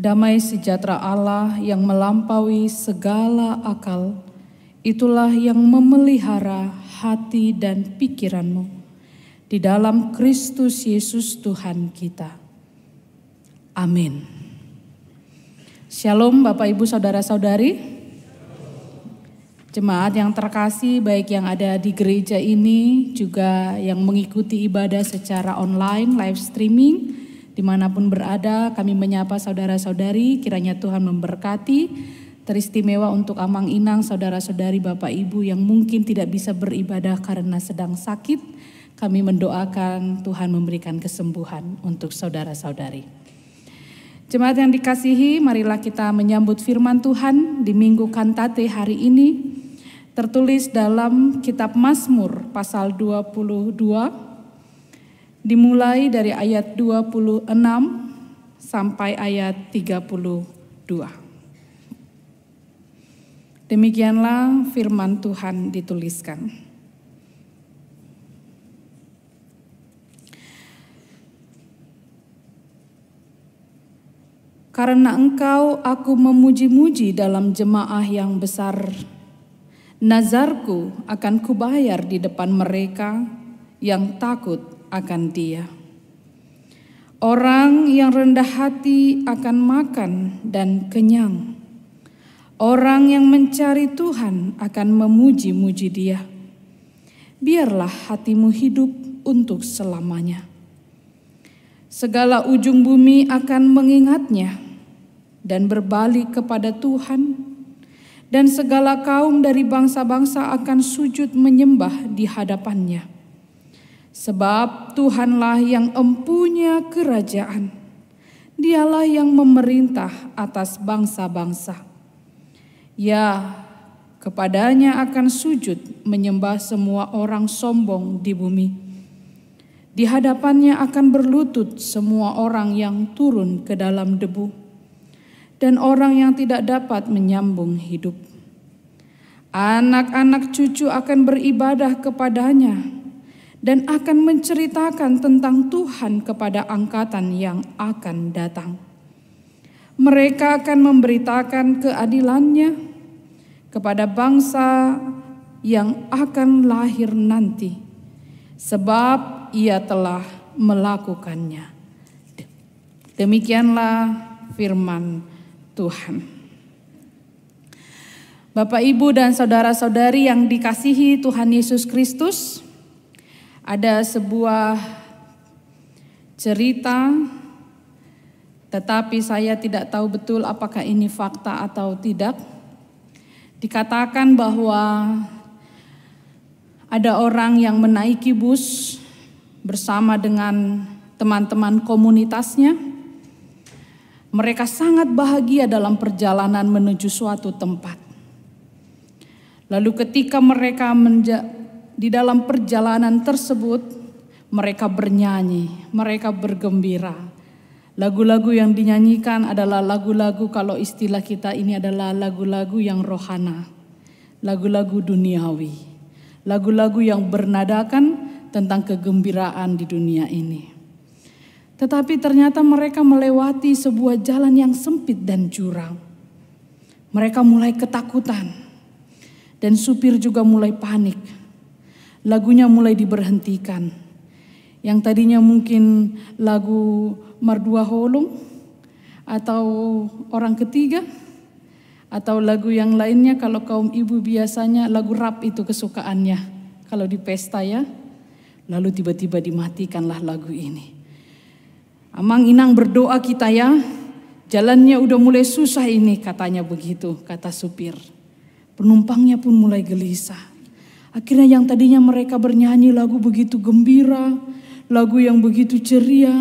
Damai sejahtera Allah yang melampaui segala akal, itulah yang memelihara hati dan pikiranmu di dalam Kristus Yesus Tuhan kita. Amin. Shalom Bapak Ibu Saudara-saudari. Jemaat yang terkasih, baik yang ada di gereja ini juga yang mengikuti ibadah secara online, live streaming, dimanapun berada, kami menyapa saudara-saudari, kiranya Tuhan memberkati. Teristimewa untuk Amang Inang, saudara-saudari Bapak Ibu yang mungkin tidak bisa beribadah karena sedang sakit, kami mendoakan Tuhan memberikan kesembuhan untuk saudara-saudari. Jemaat yang dikasihi, marilah kita menyambut firman Tuhan di Minggu Kantate hari ini, tertulis dalam kitab Mazmur pasal 22, dimulai dari ayat 26 sampai ayat 32. Demikianlah firman Tuhan dituliskan. Karena Engkau aku memuji-muji dalam jemaah yang besar, nazarku akan kubayar di depan mereka yang takut akan Dia. Orang yang rendah hati akan makan dan kenyang. Orang yang mencari Tuhan akan memuji-muji Dia. Biarlah hatimu hidup untuk selamanya. Segala ujung bumi akan mengingatnya dan berbalik kepada Tuhan, dan segala kaum dari bangsa-bangsa akan sujud menyembah di hadapannya. Sebab Tuhanlah yang empunya kerajaan, Dialah yang memerintah atas bangsa-bangsa. Ya, kepadanya akan sujud menyembah semua orang sombong di bumi. Di hadapannya akan berlutut semua orang yang turun ke dalam debu, dan orang yang tidak dapat menyambung hidup. Anak-anak cucu akan beribadah kepadanya, dan akan menceritakan tentang Tuhan kepada angkatan yang akan datang. Mereka akan memberitakan keadilannya kepada bangsa yang akan lahir nanti, sebab Ia telah melakukannya. Demikianlah firman Tuhan. Bapak, Ibu, dan saudara-saudari yang dikasihi Tuhan Yesus Kristus, ada sebuah cerita, tetapi saya tidak tahu betul apakah ini fakta atau tidak. Dikatakan bahwa ada orang yang menaiki bus bersama dengan teman-teman komunitasnya. Mereka sangat bahagia dalam perjalanan menuju suatu tempat. Lalu ketika mereka di dalam perjalanan tersebut, mereka bernyanyi, mereka bergembira. Lagu-lagu yang dinyanyikan adalah lagu-lagu, kalau istilah kita ini adalah lagu-lagu yang rohana, lagu-lagu duniawi, lagu-lagu yang bernadakan tentang kegembiraan di dunia ini. Tetapi ternyata mereka melewati sebuah jalan yang sempit dan jurang. Mereka mulai ketakutan, dan supir juga mulai panik. Lagunya mulai diberhentikan. Yang tadinya mungkin lagu Mardua Holong atau Orang Ketiga atau lagu yang lainnya, kalau kaum ibu biasanya lagu rap itu kesukaannya kalau di pesta ya. Lalu tiba-tiba dimatikanlah lagu ini. Amang Inang berdoa kita ya, jalannya udah mulai susah ini, katanya begitu, kata supir. Penumpangnya pun mulai gelisah. Akhirnya yang tadinya mereka bernyanyi lagu begitu gembira, lagu yang begitu ceria,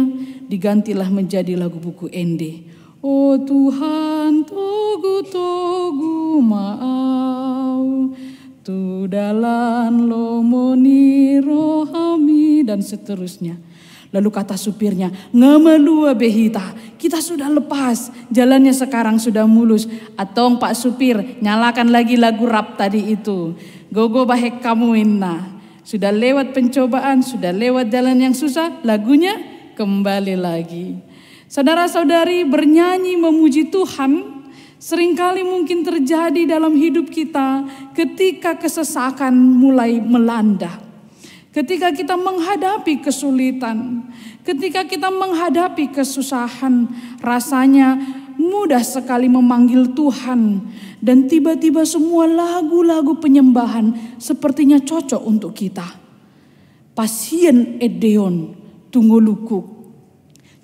digantilah menjadi lagu buku Ende. Oh Tuhan, togu mau, tu dalan lomoni rohami, dan seterusnya. Lalu kata supirnya, ngemelua behita, kita sudah lepas, jalannya sekarang sudah mulus. Atong Pak Supir, nyalakan lagi lagu rap tadi itu. Gogo bahek kamu inna. Sudah lewat pencobaan, sudah lewat jalan yang susah, lagunya kembali lagi. Saudara-saudari, bernyanyi memuji Tuhan seringkali mungkin terjadi dalam hidup kita ketika kesesakan mulai melanda. Ketika kita menghadapi kesulitan, ketika kita menghadapi kesusahan, rasanya mudah sekali memanggil Tuhan. Dan tiba-tiba semua lagu-lagu penyembahan sepertinya cocok untuk kita. Pasien Edeon Tungolukuk.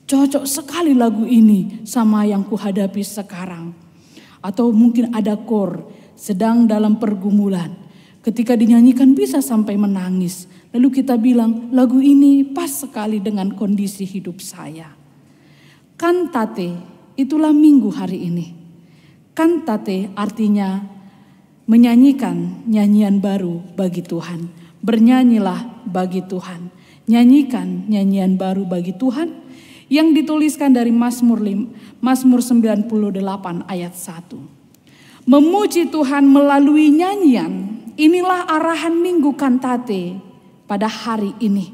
Cocok sekali lagu ini sama yang kuhadapi sekarang. Atau mungkin ada kor sedang dalam pergumulan. Ketika dinyanyikan bisa sampai menangis. Lalu kita bilang lagu ini pas sekali dengan kondisi hidup saya. Kantate itulah minggu hari ini. Kantate artinya menyanyikan nyanyian baru bagi Tuhan. Bernyanyilah bagi Tuhan. Nyanyikan nyanyian baru bagi Tuhan. Yang dituliskan dari Mazmur 98 ayat 1. Memuji Tuhan melalui nyanyian, inilah arahan minggu kantate pada hari ini.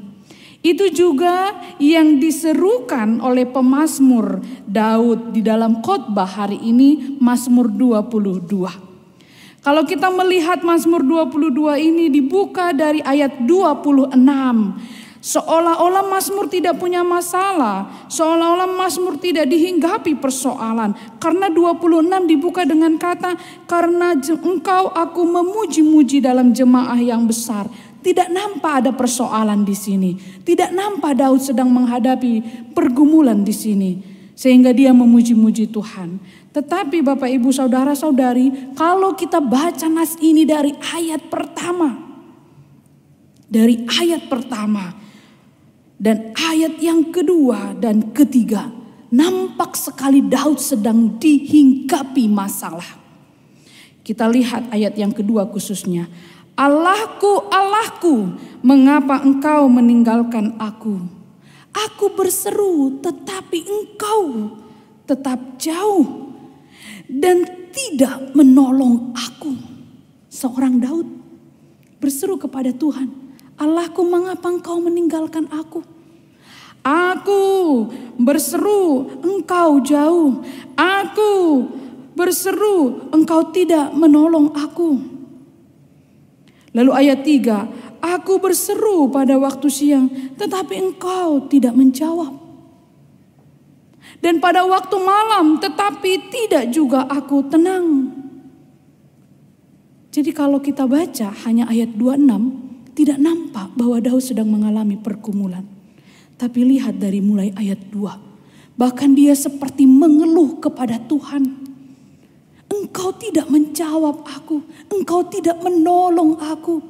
Itu juga yang diserukan oleh pemazmur Daud di dalam khotbah hari ini, Mazmur 22. Kalau kita melihat Mazmur 22 ini dibuka dari ayat 26. Seolah-olah Mazmur tidak punya masalah. Seolah-olah Mazmur tidak dihinggapi persoalan. Karena 26 dibuka dengan kata, karena engkau aku memuji-muji dalam jemaah yang besar. Tidak nampak ada persoalan di sini. Tidak nampak Daud sedang menghadapi pergumulan di sini. Sehingga dia memuji-muji Tuhan. Tetapi Bapak Ibu Saudara-saudari, kalau kita baca nas ini dari ayat pertama. Dari ayat pertama. Dan ayat yang kedua dan ketiga, nampak sekali Daud sedang dihinggapi masalah. Kita lihat ayat yang kedua khususnya. Allahku, Allahku, mengapa engkau meninggalkan aku? Aku berseru tetapi engkau tetap jauh dan tidak menolong aku. Seorang Daud berseru kepada Tuhan. Allahku, mengapa engkau meninggalkan aku? Aku berseru, engkau jauh. Aku berseru, engkau tidak menolong aku. Lalu ayat 3, aku berseru pada waktu siang, tetapi engkau tidak menjawab. Dan pada waktu malam, tetapi tidak juga aku tenang. Jadi kalau kita baca hanya ayat 26, tidak nampak bahwa Daud sedang mengalami pergumulan. Tapi lihat dari mulai ayat 2. Bahkan dia seperti mengeluh kepada Tuhan. Engkau tidak menjawab aku. Engkau tidak menolong aku.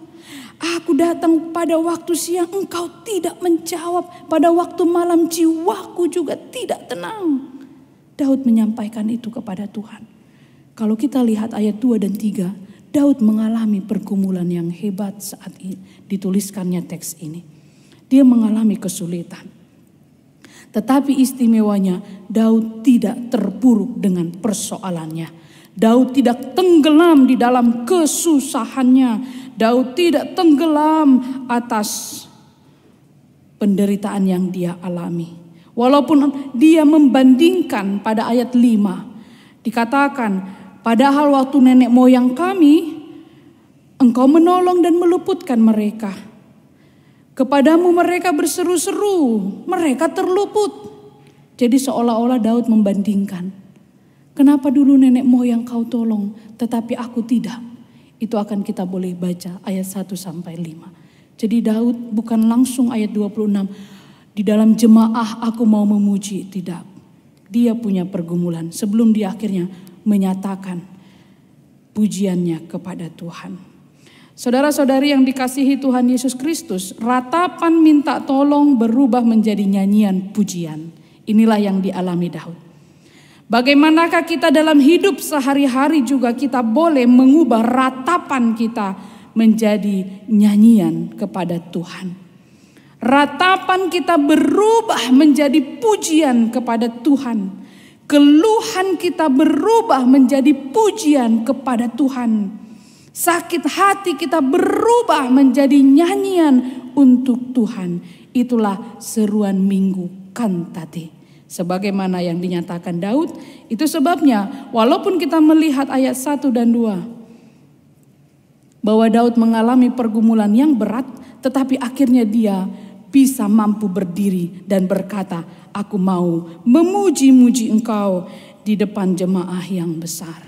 Aku datang pada waktu siang, engkau tidak menjawab. Pada waktu malam jiwaku juga tidak tenang. Daud menyampaikan itu kepada Tuhan. Kalau kita lihat ayat 2 dan 3. Daud mengalami pergumulan yang hebat saat dituliskannya teks ini. Dia mengalami kesulitan. Tetapi istimewanya Daud tidak terpuruk dengan persoalannya. Daud tidak tenggelam di dalam kesusahannya. Daud tidak tenggelam atas penderitaan yang dia alami. Walaupun dia membandingkan pada ayat 5. Dikatakan, padahal waktu nenek moyang kami, engkau menolong dan meluputkan mereka. Kepadamu mereka berseru-seru, mereka terluput. Jadi seolah-olah Daud membandingkan. Kenapa dulu nenek moyang kau tolong, tetapi aku tidak. Itu akan kita boleh baca ayat 1-5. Jadi Daud bukan langsung ayat 26. Di dalam jemaah aku mau memuji, tidak. Dia punya pergumulan sebelum dia akhirnya menyatakan pujiannya kepada Tuhan. Saudara-saudari yang dikasihi Tuhan Yesus Kristus, ratapan minta tolong berubah menjadi nyanyian pujian. Inilah yang dialami Daud. Bagaimanakah kita dalam hidup sehari-hari juga kita boleh mengubah ratapan kita menjadi nyanyian kepada Tuhan. Ratapan kita berubah menjadi pujian kepada Tuhan. Keluhan kita berubah menjadi pujian kepada Tuhan. Sakit hati kita berubah menjadi nyanyian untuk Tuhan. Itulah seruan minggu kantate. Sebagaimana yang dinyatakan Daud, itu sebabnya walaupun kita melihat ayat 1 dan 2, bahwa Daud mengalami pergumulan yang berat, tetapi akhirnya dia bisa mampu berdiri dan berkata, aku mau memuji-muji Engkau di depan jemaah yang besar.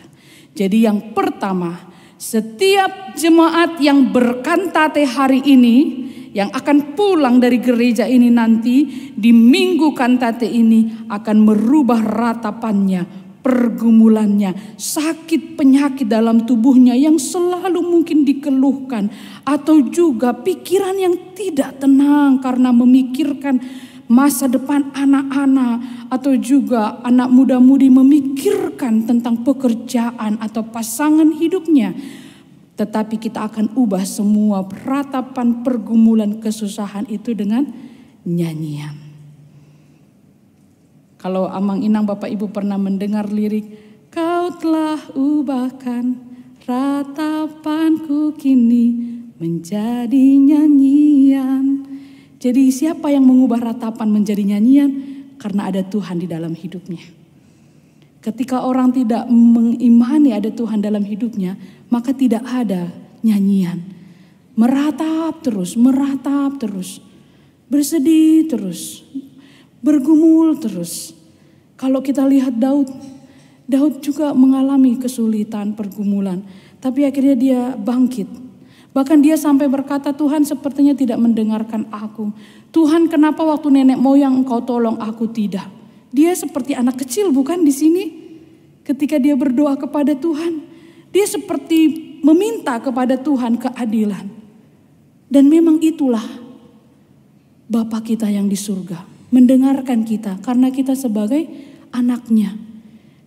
Jadi yang pertama, setiap jemaat yang berkantate hari ini, yang akan pulang dari gereja ini nanti, di minggu kantate ini akan merubah ratapannya, pergumulannya, sakit penyakit dalam tubuhnya yang selalu mungkin dikeluhkan, atau juga pikiran yang tidak tenang karena memikirkan masa depan anak-anak, atau juga anak muda-mudi memikirkan tentang pekerjaan atau pasangan hidupnya. Tetapi kita akan ubah semua ratapan pergumulan kesusahan itu dengan nyanyian. Kalau Amang Inang Bapak Ibu pernah mendengar lirik, Kau telah ubahkan ratapanku kini menjadi nyanyian. Jadi siapa yang mengubah ratapan menjadi nyanyian? Karena ada Tuhan di dalam hidupnya. Ketika orang tidak mengimani ada Tuhan dalam hidupnya, maka tidak ada nyanyian. Meratap terus, bersedih terus, bergumul terus. Kalau kita lihat Daud juga mengalami kesulitan, pergumulan. Tapi akhirnya dia bangkit. Bahkan dia sampai berkata, Tuhan sepertinya tidak mendengarkan aku. Tuhan, kenapa waktu nenek moyang Engkau tolong aku tidak? Dia seperti anak kecil bukan di sini? Ketika dia berdoa kepada Tuhan, dia seperti meminta kepada Tuhan keadilan. Dan memang itulah Bapa kita yang di surga, mendengarkan kita karena kita sebagai anaknya.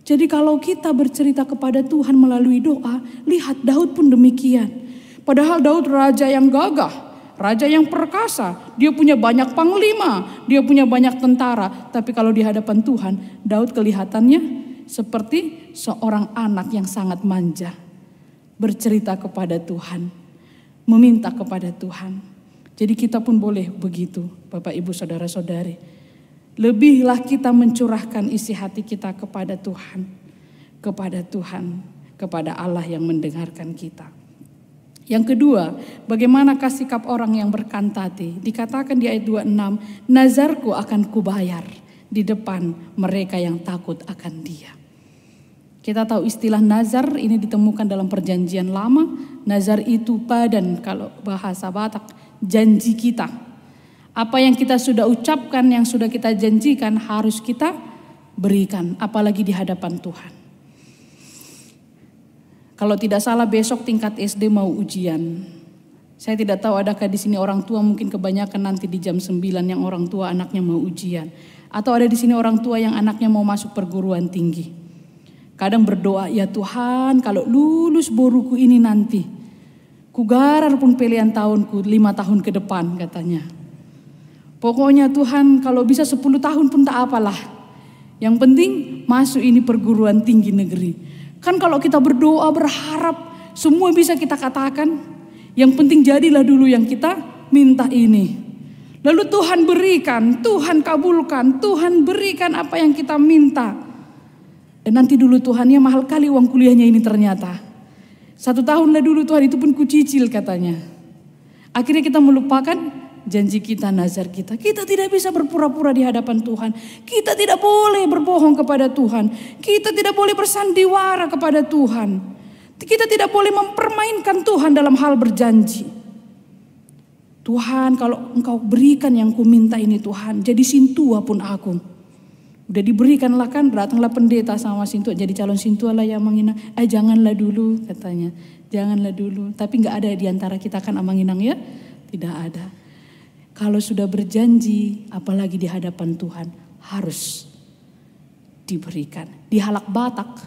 Jadi kalau kita bercerita kepada Tuhan melalui doa, lihat Daud pun demikian. Padahal Daud raja yang gagah, raja yang perkasa, dia punya banyak panglima, dia punya banyak tentara. Tapi kalau di hadapan Tuhan, Daud kelihatannya seperti seorang anak yang sangat manja. Bercerita kepada Tuhan, meminta kepada Tuhan. Jadi kita pun boleh begitu, Bapak Ibu Saudara-saudari. Lebihlah kita mencurahkan isi hati kita kepada Tuhan, kepada Allah yang mendengarkan kita. Yang kedua, bagaimana sikap orang yang berkantate? Dikatakan di ayat 26, nazarku akan kubayar di depan mereka yang takut akan Dia. Kita tahu istilah nazar ini ditemukan dalam perjanjian lama. Nazar itu padan, kalau bahasa Batak, janji kita. Apa yang kita sudah ucapkan, yang sudah kita janjikan harus kita berikan, apalagi di hadapan Tuhan. Kalau tidak salah besok tingkat SD mau ujian. Saya tidak tahu adakah di sini orang tua, mungkin kebanyakan nanti di jam 9 yang orang tua anaknya mau ujian. Atau ada di sini orang tua yang anaknya mau masuk perguruan tinggi. Kadang berdoa, ya Tuhan kalau lulus boruku ini nanti, kugarar pun pilihan tahunku 5 tahun ke depan katanya. Pokoknya Tuhan kalau bisa 10 tahun pun tak apalah. Yang penting masuk ini perguruan tinggi negeri. Kan kalau kita berdoa berharap semua bisa kita katakan. Yang penting jadilah dulu yang kita minta ini. Lalu Tuhan berikan, Tuhan kabulkan, Tuhan berikan apa yang kita minta. Dan nanti dulu Tuhannya mahal kali uang kuliahnya ini ternyata. 1 tahun lah dulu Tuhan, itu pun kucicil katanya. Akhirnya kita melupakan janji kita, nazar kita. Kita tidak bisa berpura-pura di hadapan Tuhan. Kita tidak boleh berbohong kepada Tuhan. Kita tidak boleh bersandiwara kepada Tuhan. Kita tidak boleh mempermainkan Tuhan dalam hal berjanji. Tuhan kalau Engkau berikan yang ku minta ini Tuhan, jadi sintua pun aku. Udah diberikanlah kan, datanglah pendeta sama sintua, jadi calon sintua lah yang menginang. Janganlah dulu katanya, janganlah dulu. Tapi gak ada di antara kita kan amanginang ya? Tidak ada. Kalau sudah berjanji, apalagi di hadapan Tuhan, harus diberikan. Di halak Batak,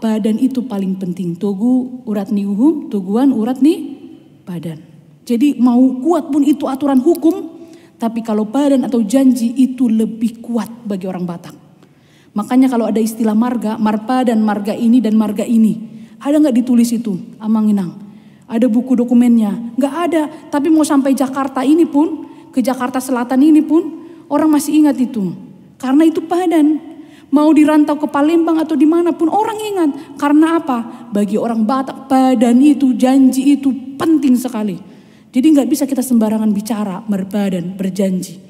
badan itu paling penting. Togu urat ni uhum, toguan urat ni badan. Jadi mau kuat pun itu aturan hukum, tapi kalau badan atau janji itu lebih kuat bagi orang Batak. Makanya kalau ada istilah marga, marpa dan marga ini dan marga ini. Ada gak ditulis itu, amanginang? Ada buku dokumennya? Gak ada. Tapi mau sampai Jakarta ini pun, ke Jakarta Selatan ini pun, Orang masih ingat itu. Karena itu padan. Mau dirantau ke Palembang atau dimanapun orang ingat. Karena apa? Bagi orang Batak padan itu, janji itu penting sekali. Jadi gak bisa kita sembarangan bicara, berpadan, berjanji.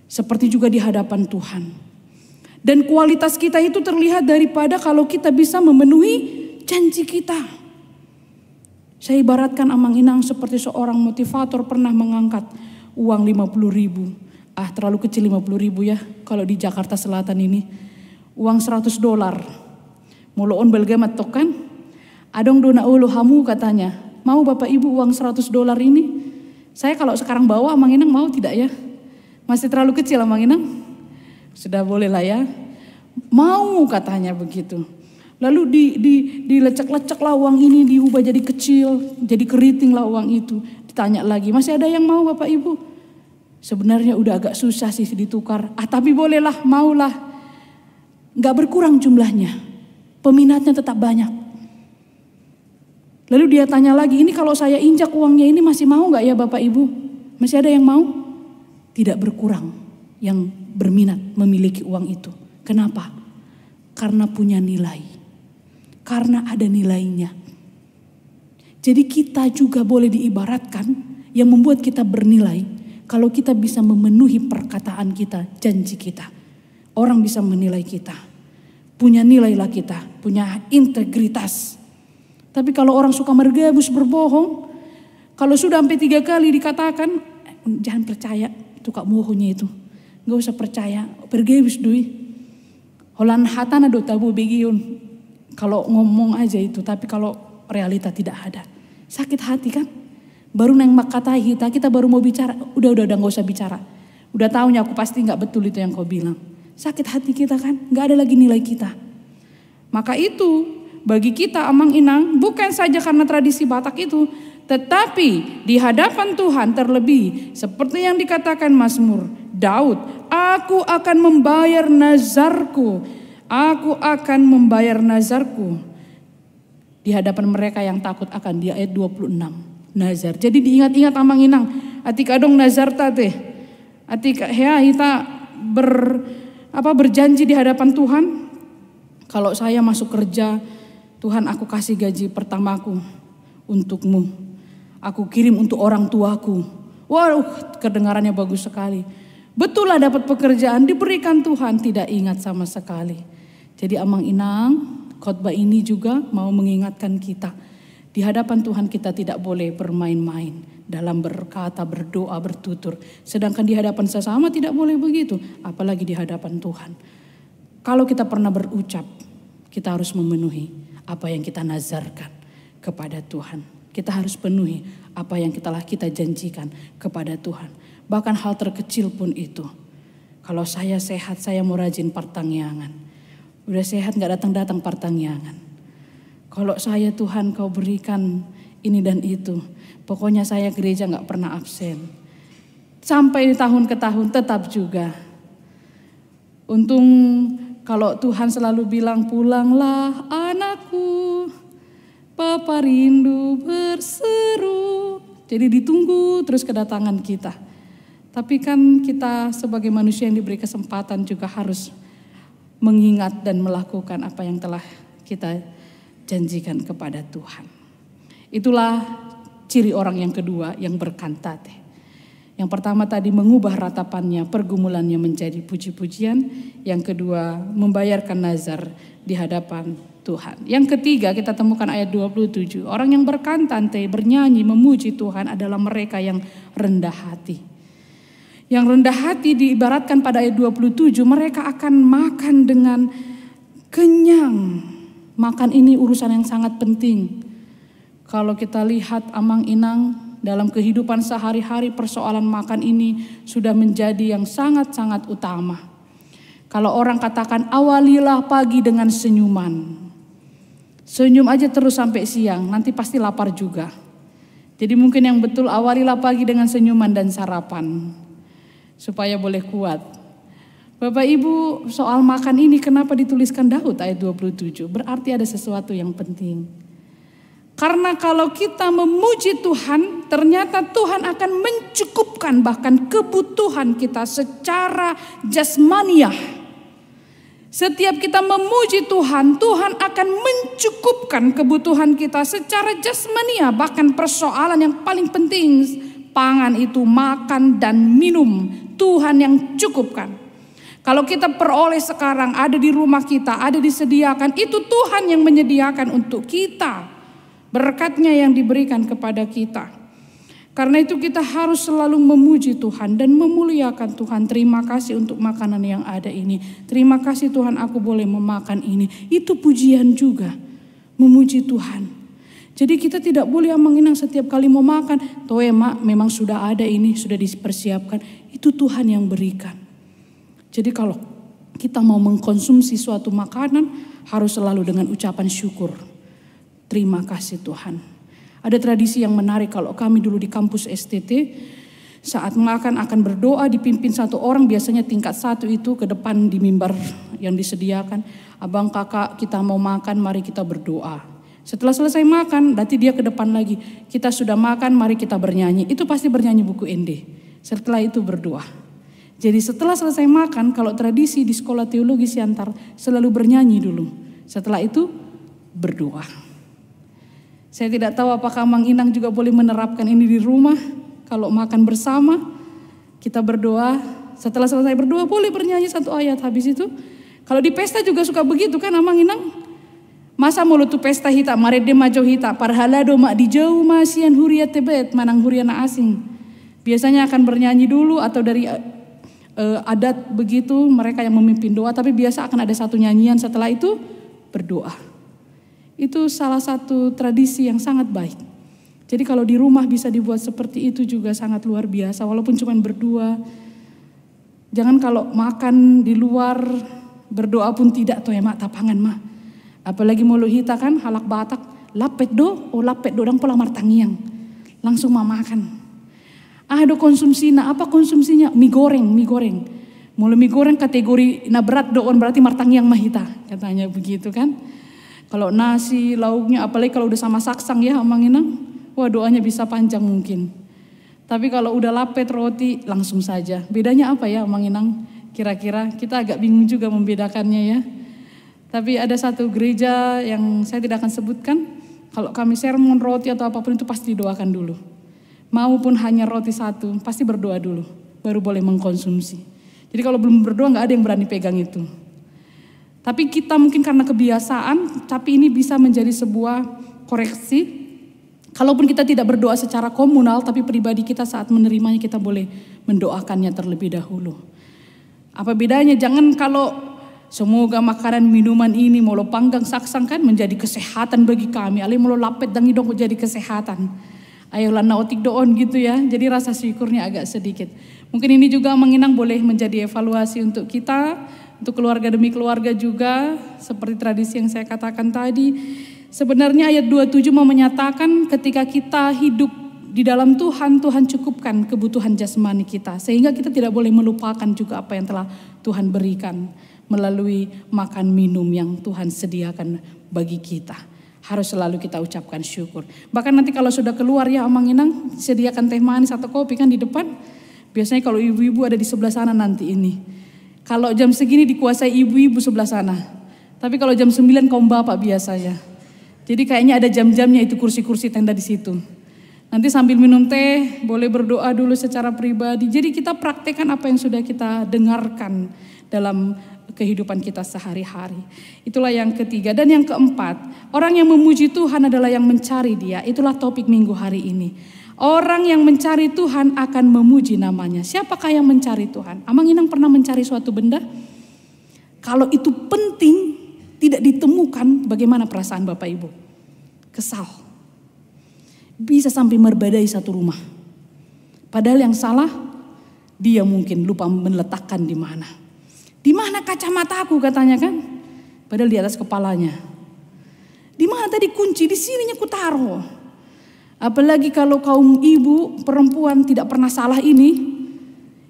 Seperti juga di hadapan Tuhan. Dan kualitas kita itu terlihat daripada kalau kita bisa memenuhi janji kita. Saya ibaratkan Amang Inang seperti seorang motivator pernah mengangkat uang 50.000. Terlalu kecil 50.000 ya. Kalau di Jakarta Selatan ini. Uang $100. Moloon belgemat tok kan. Adong dona ulu hamu katanya. Mau Bapak Ibu uang $100 ini? Saya kalau sekarang bawa Amang Inang mau tidak ya? Masih terlalu kecil Amang Inang? Sudah boleh lah ya. Mau katanya begitu. Lalu dilecek-lecek lah uang ini diubah jadi kecil. Jadi keriting lah uang itu. Ditanya lagi masih ada yang mau Bapak Ibu? Sebenarnya udah agak susah sih ditukar. Tapi bolehlah, maulah. Gak berkurang jumlahnya. Peminatnya tetap banyak. Lalu dia tanya lagi, ini kalau saya injak uangnya ini masih mau gak ya Bapak Ibu? Masih ada yang mau? Tidak berkurang yang berminat memiliki uang itu. Kenapa? Karena punya nilai. Karena ada nilainya. Jadi kita juga boleh diibaratkan yang membuat kita bernilai. Kalau kita bisa memenuhi perkataan kita, janji kita. Orang bisa menilai kita. Punya nilai lah kita, punya integritas. Tapi kalau orang suka mergabus berbohong, kalau sudah sampai 3 kali dikatakan, jangan percaya, itu kak bohongnya itu. Gak usah percaya, bergabus dui. Holan hatana do tabu begiun. Kalau ngomong aja itu, tapi kalau realita tidak ada. Sakit hati kan? Baru neng makatai kita baru mau bicara, udah gak usah bicara. Udah tahunya aku pasti gak betul itu yang kau bilang. Sakit hati kita kan, gak ada lagi nilai kita. Maka itu bagi kita Amang Inang bukan saja karena tradisi Batak itu, tetapi di hadapan Tuhan terlebih seperti yang dikatakan Mazmur Daud, aku akan membayar nazarku, aku akan membayar nazarku di hadapan mereka yang takut akan dia. Ayat 26. Nazar. Jadi diingat-ingat Amang Inang. Atika dong nazar teh. Atika ya kita berjanji di hadapan Tuhan. Kalau saya masuk kerja, Tuhan aku kasih gaji pertamaku untukmu. Aku kirim untuk orang tuaku. Waduh, kedengarannya bagus sekali. Betul lah dapat pekerjaan diberikan Tuhan, tidak ingat sama sekali. Jadi Amang Inang, khotbah ini juga mau mengingatkan kita. Di hadapan Tuhan kita tidak boleh bermain-main dalam berkata, berdoa, bertutur. Sedangkan di hadapan sesama tidak boleh begitu. Apalagi di hadapan Tuhan. Kalau kita pernah berucap, kita harus memenuhi apa yang kita nazarkan kepada Tuhan. Kita harus penuhi apa yang telah kita janjikan kepada Tuhan. Bahkan hal terkecil pun itu. Kalau saya sehat, saya mau rajin partangyangan. Udah sehat gak datang-datang partangyangan. Kalau saya Tuhan kau berikan ini dan itu. Pokoknya saya gereja gak pernah absen. Sampai tahun ke tahun tetap juga. Untung kalau Tuhan selalu bilang pulanglah anakku. Papa rindu berseru. Jadi ditunggu terus kedatangan kita. Tapi kan kita sebagai manusia yang diberi kesempatan juga harus mengingat dan melakukan apa yang telah kita janjikan kepada Tuhan. Itulah ciri orang yang kedua yang berkantate. Yang pertama tadi mengubah ratapannya, pergumulannya menjadi puji-pujian. Yang kedua membayarkan nazar di hadapan Tuhan. Yang ketiga kita temukan ayat 27. Orang yang berkantate, bernyanyi, memuji Tuhan adalah mereka yang rendah hati. Yang rendah hati diibaratkan pada ayat 27, mereka akan makan dengan kenyang. Makan ini urusan yang sangat penting. Kalau kita lihat Amang Inang dalam kehidupan sehari-hari, persoalan makan ini sudah menjadi yang sangat-sangat utama. Kalau orang katakan awalilah pagi dengan senyuman. Senyum aja terus sampai siang, nanti pasti lapar juga. Jadi mungkin yang betul awalilah pagi dengan senyuman dan sarapan. Supaya boleh kuat. Bapak Ibu, soal makan ini kenapa dituliskan Daud ayat 27? Berarti ada sesuatu yang penting. Karena kalau kita memuji Tuhan, ternyata Tuhan akan mencukupkan bahkan kebutuhan kita secara jasmaniah. Setiap kita memuji Tuhan, Tuhan akan mencukupkan kebutuhan kita secara jasmaniah. Bahkan persoalan yang paling penting, pangan itu, makan dan minum, Tuhan yang cukupkan. Kalau kita peroleh sekarang, ada di rumah kita, ada disediakan, itu Tuhan yang menyediakan untuk kita. Berkatnya yang diberikan kepada kita. Karena itu kita harus selalu memuji Tuhan dan memuliakan Tuhan. Terima kasih untuk makanan yang ada ini. Terima kasih Tuhan, aku boleh memakan ini. Itu pujian juga, memuji Tuhan. Jadi kita tidak boleh menginang setiap kali mau makan. Toh mak, memang sudah ada ini, sudah dipersiapkan. Itu Tuhan yang berikan. Jadi kalau kita mau mengkonsumsi suatu makanan, harus selalu dengan ucapan syukur. Terima kasih Tuhan. Ada tradisi yang menarik kalau kami dulu di kampus STT, saat makan akan berdoa dipimpin satu orang, biasanya tingkat 1 itu ke depan di mimbar yang disediakan. Abang kakak kita mau makan, mari kita berdoa. Setelah selesai makan, nanti dia ke depan lagi. Kita sudah makan, mari kita bernyanyi. Itu pasti bernyanyi buku ND. Setelah itu berdoa. Jadi setelah selesai makan, kalau tradisi di sekolah teologi Siantar selalu bernyanyi dulu. Setelah itu berdoa. Saya tidak tahu apakah Mang Inang juga boleh menerapkan ini di rumah. Kalau makan bersama, kita berdoa. Setelah selesai berdoa, boleh bernyanyi 1 ayat. Habis itu, kalau di pesta juga suka begitu kan, Mang Inang? Masa mulu tu pesta hita, marede majo hita, parhalado mak di jauh masian huria tebet, manang huriana asing. Biasanya akan bernyanyi dulu atau dari adat begitu, mereka yang memimpin doa. Tapi biasa akan ada satu nyanyian, setelah itu berdoa. Itu salah satu tradisi yang sangat baik. Jadi kalau di rumah bisa dibuat seperti itu juga sangat luar biasa. Walaupun cuma berdua. Jangan kalau makan di luar berdoa pun tidak toh ya mak tapangan mah. Apalagi mulu hita kan halak Batak. Lapet do dang pola martangiang. Langsung makan. Do konsumsi na apa konsumsinya? Mie goreng. Mulu mie goreng kategori na berat doon berarti martangiang mah hita. Katanya begitu kan. Kalau nasi, lauknya, apalagi kalau udah sama saksang ya Mang Inang, wah doanya bisa panjang mungkin. Tapi kalau udah lapet roti, langsung saja. Bedanya apa ya Mang Inang? Kira-kira kita agak bingung juga membedakannya ya. Tapi ada satu gereja yang saya tidak akan sebutkan, kalau kami sermon roti atau apapun itu pasti doakan dulu. Maupun hanya roti 1, pasti berdoa dulu, baru boleh mengkonsumsi. Jadi kalau belum berdoa gak ada yang berani pegang itu. Tapi kita mungkin karena kebiasaan, tapi ini bisa menjadi sebuah koreksi. Kalaupun kita tidak berdoa secara komunal, tapi pribadi kita saat menerimanya kita boleh mendoakannya terlebih dahulu. Apa bedanya? Jangan kalau semoga makanan minuman ini molo panggang saksang kan menjadi kesehatan bagi kami. Ali molo lapet dan hidung jadi kesehatan. Ayolah naotik doon gitu ya. Jadi rasa syukurnya agak sedikit. Mungkin ini juga menginang boleh menjadi evaluasi untuk kita. Untuk keluarga demi keluarga juga, seperti tradisi yang saya katakan tadi. Sebenarnya ayat 27 mau menyatakan ketika kita hidup di dalam Tuhan, Tuhan cukupkan kebutuhan jasmani kita. Sehingga kita tidak boleh melupakan juga apa yang telah Tuhan berikan melalui makan minum yang Tuhan sediakan bagi kita. Harus selalu kita ucapkan syukur. Bahkan nanti kalau sudah keluar ya Mang Inang, sediakan teh manis atau kopi kan di depan. Biasanya kalau ibu-ibu ada di sebelah sana nanti ini. Kalau jam segini dikuasai ibu-ibu sebelah sana. Tapi kalau jam 9 kaum bapak biasanya. Jadi kayaknya ada jam-jamnya itu kursi-kursi tenda di situ. Nanti sambil minum teh, boleh berdoa dulu secara pribadi. Jadi kita praktekkan apa yang sudah kita dengarkan dalam kehidupan kita sehari-hari. Itulah yang ketiga. Dan yang keempat, orang yang memuji Tuhan adalah yang mencari Dia. Itulah topik minggu hari ini. Orang yang mencari Tuhan akan memuji namanya. Siapakah yang mencari Tuhan? Amang Inang pernah mencari suatu benda? Kalau itu penting, tidak ditemukan, bagaimana perasaan Bapak Ibu? Kesal. Bisa sampai merbadai satu rumah. Padahal yang salah, dia mungkin lupa meletakkan di mana. Di mana kacamataku katanya kan? Padahal di atas kepalanya. Di mana tadi kunci? Di sininya ku taruh. Apalagi kalau kaum ibu perempuan tidak pernah salah ini.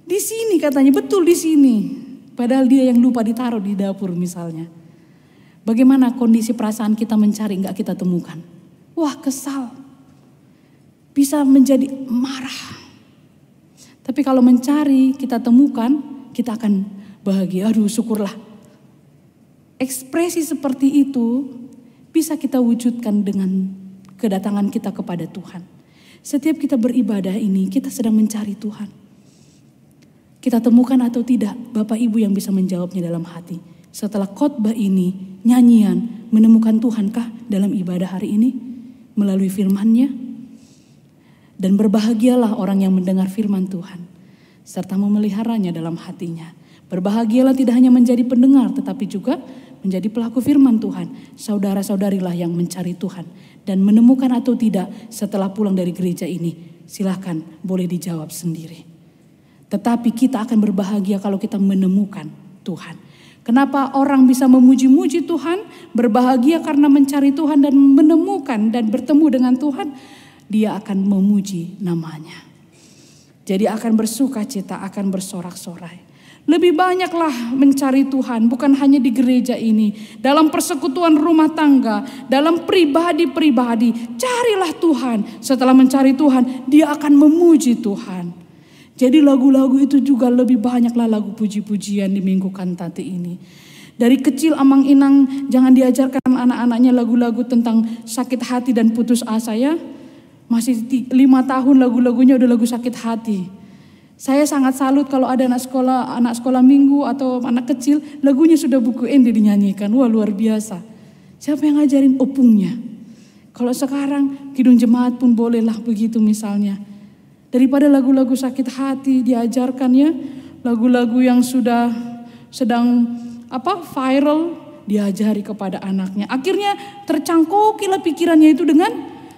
Di sini katanya, betul di sini. Padahal dia yang lupa ditaruh di dapur misalnya. Bagaimana kondisi perasaan kita mencari enggak kita temukan? wah kesal, bisa menjadi marah. Tapi kalau mencari, kita temukan, kita akan bahagia. Aduh, syukurlah. Ekspresi seperti itu bisa kita wujudkan dengan kedatangan kita kepada Tuhan. Setiap kita beribadah ini, kita sedang mencari Tuhan. Kita temukan atau tidak, Bapak Ibu yang bisa menjawabnya dalam hati. Setelah khotbah ini, nyanyian, menemukan Tuhankah dalam ibadah hari ini? Melalui firman-Nya? Dan berbahagialah orang yang mendengar firman Tuhan, serta memeliharanya dalam hatinya. Berbahagialah tidak hanya menjadi pendengar, tetapi juga menjadi pelaku firman Tuhan. Saudara-saudarilah yang mencari Tuhan. Dan menemukan atau tidak setelah pulang dari gereja ini, silahkan boleh dijawab sendiri. Tetapi kita akan berbahagia kalau kita menemukan Tuhan. Kenapa orang bisa memuji-muji Tuhan, berbahagia karena mencari Tuhan dan menemukan dan bertemu dengan Tuhan, dia akan memuji namanya. Jadi akan bersuka cita, akan bersorak-sorai. Lebih banyaklah mencari Tuhan, bukan hanya di gereja ini. Dalam persekutuan rumah tangga, dalam pribadi-pribadi, carilah Tuhan. Setelah mencari Tuhan, dia akan memuji Tuhan. Jadi lagu-lagu itu juga lebih banyaklah lagu puji-pujian di Minggu Kantate ini. Dari kecil Amang Inang jangan diajarkan anak-anaknya lagu-lagu tentang sakit hati dan putus asa ya. Masih 5 tahun lagu-lagunya udah lagu sakit hati. Saya sangat salut kalau ada anak sekolah minggu atau anak kecil lagunya sudah buku Ende dinyanyikan. Wah, luar biasa. Siapa yang ngajarin? Opungnya. Kalau sekarang Kidung Jemaat pun bolehlah begitu misalnya. Daripada lagu-lagu sakit hati diajarkannya, lagu-lagu yang sudah sedang viral diajari kepada anaknya. Akhirnya tercangkokilah pikirannya itu dengan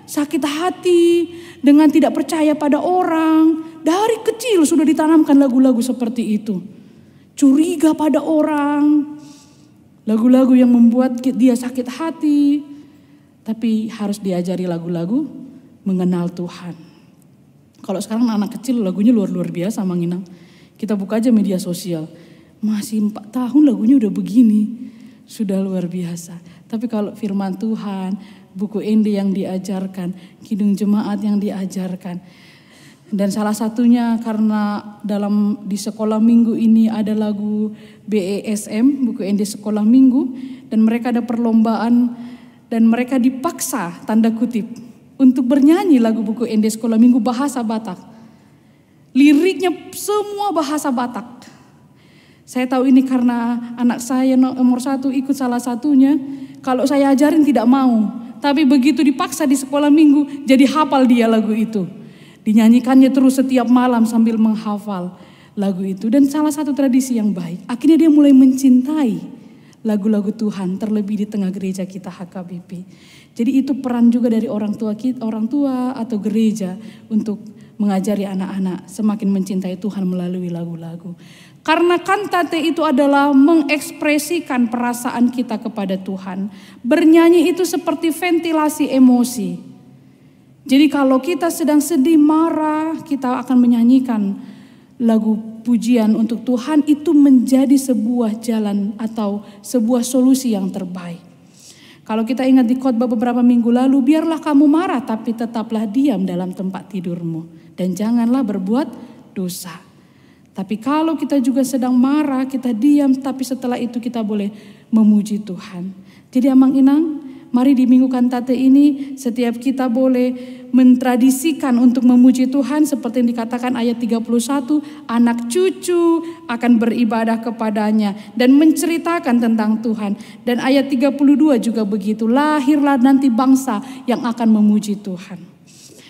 sakit hati, dengan tidak percaya pada orang. Dari kecil sudah ditanamkan lagu-lagu seperti itu. Curiga pada orang, lagu-lagu yang membuat dia sakit hati. Tapi harus diajari lagu-lagu mengenal Tuhan. Kalau sekarang anak kecil lagunya luar biasa Mang Inang. Kita buka aja media sosial. Masih 4 tahun lagunya udah begini. Sudah luar biasa. Tapi kalau firman Tuhan, buku Ende yang diajarkan, Kidung Jemaat yang diajarkan. Dan salah satunya karena di sekolah minggu ini ada lagu BESM, buku Ende sekolah minggu. Dan mereka ada perlombaan dan mereka dipaksa tanda kutip untuk bernyanyi lagu buku Ende sekolah minggu bahasa Batak. Liriknya semua bahasa Batak. Saya tahu ini karena anak saya nomor 1 ikut salah satunya. Kalau saya ajarin tidak mau. Tapi begitu dipaksa di sekolah minggu jadi hafal dia lagu itu. Dinyanyikannya terus setiap malam sambil menghafal lagu itu. Dan salah satu tradisi yang baik. Akhirnya dia mulai mencintai lagu-lagu Tuhan terlebih di tengah gereja kita HKBP. Jadi itu peran juga dari orang tua atau gereja untuk mengajari anak-anak semakin mencintai Tuhan melalui lagu-lagu. Karena kantate itu adalah mengekspresikan perasaan kita kepada Tuhan. Bernyanyi itu seperti ventilasi emosi. Jadi kalau kita sedang sedih, marah, kita akan menyanyikan lagu pujian untuk Tuhan, itu menjadi sebuah jalan atau sebuah solusi yang terbaik. Kalau kita ingat di khotbah beberapa minggu lalu, biarlah kamu marah tapi tetaplah diam dalam tempat tidurmu. Dan janganlah berbuat dosa. Tapi kalau kita juga sedang marah, kita diam, tapi setelah itu kita boleh memuji Tuhan. Jadi Amang Inang, mari di Minggu Kantate ini setiap kita boleh mentradisikan untuk memuji Tuhan seperti yang dikatakan ayat 31, anak cucu akan beribadah kepadanya dan menceritakan tentang Tuhan. Dan ayat 32 juga begitu, lahirlah nanti bangsa yang akan memuji Tuhan.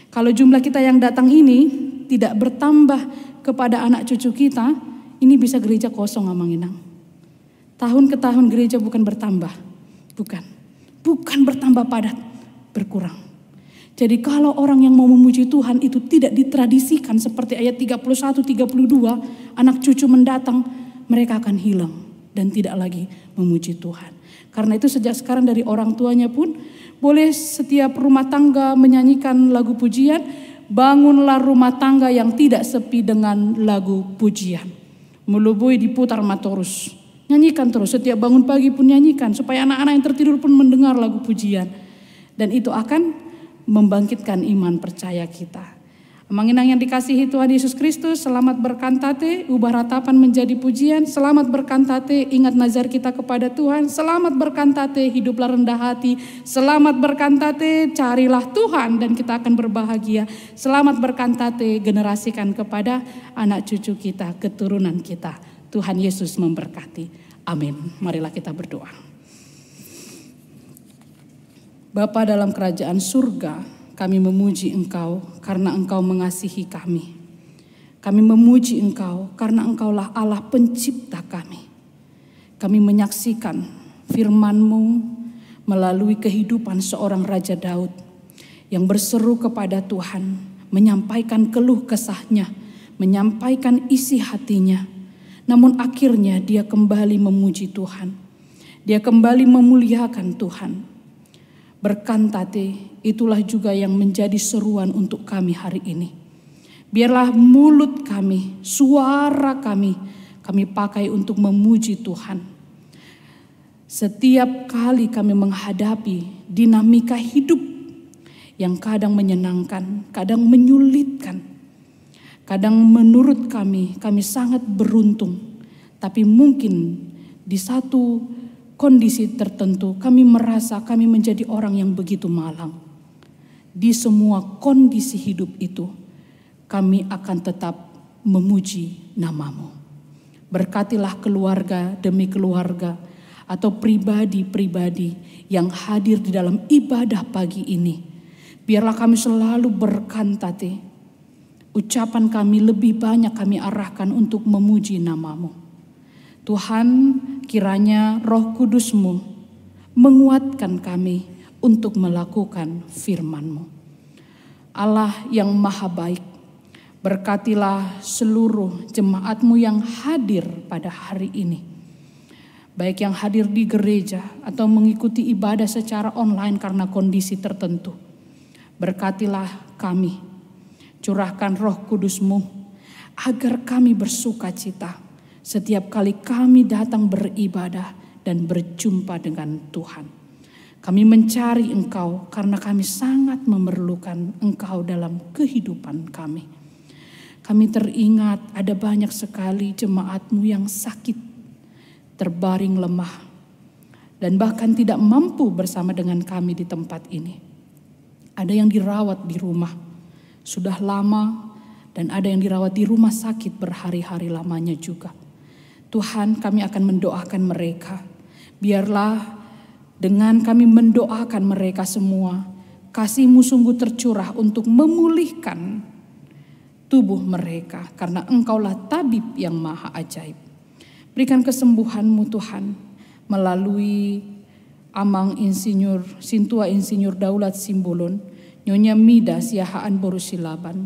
Kalau jumlah kita yang datang ini tidak bertambah kepada anak cucu kita, ini bisa gereja kosong Amang Inang. Tahun ke tahun gereja bukan bertambah, bukan bertambah padat, berkurang. Jadi kalau orang yang mau memuji Tuhan itu tidak ditradisikan seperti ayat 31, 32, anak cucu mendatang, mereka akan hilang dan tidak lagi memuji Tuhan. Karena itu sejak sekarang dari orang tuanya pun boleh setiap rumah tangga menyanyikan lagu pujian, bangunlah rumah tangga yang tidak sepi dengan lagu pujian. Melubui diputar matorus, nyanyikan terus, setiap bangun pagi pun nyanyikan supaya anak-anak yang tertidur pun mendengar lagu pujian. Dan itu akan membangkitkan iman percaya kita. Manginang yang dikasihi Tuhan Yesus Kristus, selamat berkantate, ubah ratapan menjadi pujian, selamat berkantate, ingat nazar kita kepada Tuhan, selamat berkantate, hiduplah rendah hati, selamat berkantate, carilah Tuhan dan kita akan berbahagia, selamat berkantate, generasikan kepada anak cucu kita, keturunan kita. Tuhan Yesus memberkati. Amin. Marilah kita berdoa. Bapa dalam kerajaan surga, kami memuji Engkau karena Engkau mengasihi kami. Kami memuji Engkau karena Engkaulah Allah pencipta kami. Kami menyaksikan firman-Mu melalui kehidupan seorang Raja Daud yang berseru kepada Tuhan, menyampaikan keluh kesahnya, menyampaikan isi hatinya. Namun akhirnya dia kembali memuji Tuhan. Dia kembali memuliakan Tuhan. Berkantate, itulah juga yang menjadi seruan untuk kami hari ini. Biarlah mulut kami, suara kami pakai untuk memuji Tuhan. Setiap kali kami menghadapi dinamika hidup yang kadang menyenangkan, kadang menyulitkan, kadang menurut kami sangat beruntung. Tapi mungkin di satu kondisi tertentu kami merasa kami menjadi orang yang begitu malang. Di semua kondisi hidup itu kami akan tetap memuji nama-Mu. Berkatilah keluarga demi keluarga atau pribadi-pribadi yang hadir di dalam ibadah pagi ini. Biarlah kami selalu berkantate. Ucapan kami lebih banyak kami arahkan untuk memuji nama-Mu. Tuhan, kiranya Roh Kudus-Mu menguatkan kami untuk melakukan firman-Mu. Allah yang maha baik, berkatilah seluruh jemaat-Mu yang hadir pada hari ini. Baik yang hadir di gereja atau mengikuti ibadah secara online karena kondisi tertentu. Berkatilah kami, curahkan Roh Kudus-Mu agar kami bersuka cita setiap kali kami datang beribadah dan berjumpa dengan Tuhan. Kami mencari Engkau karena kami sangat memerlukan Engkau dalam kehidupan kami. Kami teringat ada banyak sekali jemaat-Mu yang sakit, terbaring lemah, dan bahkan tidak mampu bersama dengan kami di tempat ini. Ada yang dirawat di rumah sudah lama, dan ada yang dirawat di rumah sakit berhari-hari lamanya juga. Tuhan, kami akan mendoakan mereka. Biarlah dengan kami mendoakan mereka semua, kasih-Mu sungguh tercurah untuk memulihkan tubuh mereka. Karena Engkaulah tabib yang maha ajaib. Berikan kesembuhan-Mu Tuhan melalui Amang Insinyur, Sintua Insinyur Daulat Simbolon, Nyonya Mida Siahaan Boru Silaban,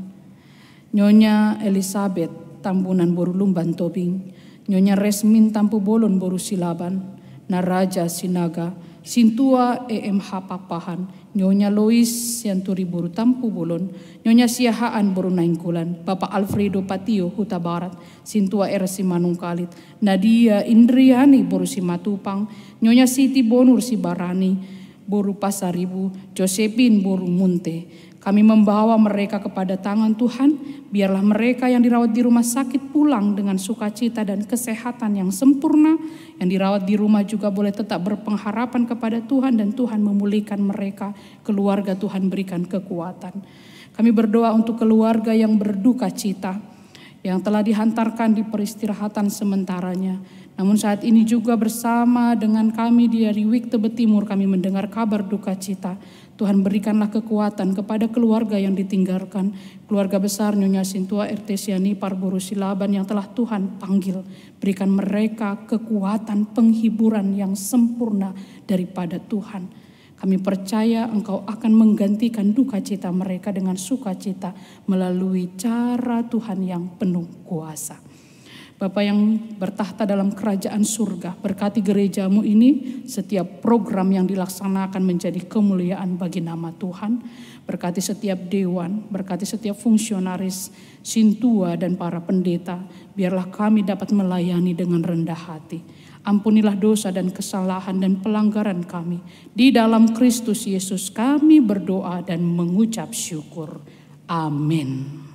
Nyonya Elizabeth Tambunan Boru Lumban Tobing, Nyonya Resmin Tampu Bolon Boru Silaban, Naraja Sinaga, Sintua EMH Papahan, Nyonya Lois Sianturi Boru Tampu Bolon, Nyonya Siahaan Boru Naingkulan, Bapak Alfredo Patio Huta Barat, Sintua RC Manungkalit, Nadia Indriani Boru Simatupang, Nyonya Siti Bonur Sibarani Boru Pasaribu, Josephine Boru Munte. Kami membawa mereka kepada tangan Tuhan, biarlah mereka yang dirawat di rumah sakit pulang dengan sukacita dan kesehatan yang sempurna. Yang dirawat di rumah juga boleh tetap berpengharapan kepada Tuhan dan Tuhan memulihkan mereka. Keluarga Tuhan berikan kekuatan. Kami berdoa untuk keluarga yang berduka cita, yang telah dihantarkan di peristirahatan sementaranya. Namun saat ini juga bersama dengan kami dari Wik Tebet Timur kami mendengar kabar duka cita. Tuhan berikanlah kekuatan kepada keluarga yang ditinggalkan. Keluarga besar Nyonya Sintua RT Siani Parboru Silaban yang telah Tuhan panggil. Berikan mereka kekuatan penghiburan yang sempurna daripada Tuhan. Kami percaya Engkau akan menggantikan duka cita mereka dengan sukacita melalui cara Tuhan yang penuh kuasa. Bapa yang bertahta dalam kerajaan surga, berkati gerejamu ini, setiap program yang dilaksanakan menjadi kemuliaan bagi nama Tuhan. Berkati setiap dewan, berkati setiap fungsionaris, sintua dan para pendeta. Biarlah kami dapat melayani dengan rendah hati. Ampunilah dosa dan kesalahan dan pelanggaran kami. Di dalam Kristus Yesus kami berdoa dan mengucap syukur. Amin.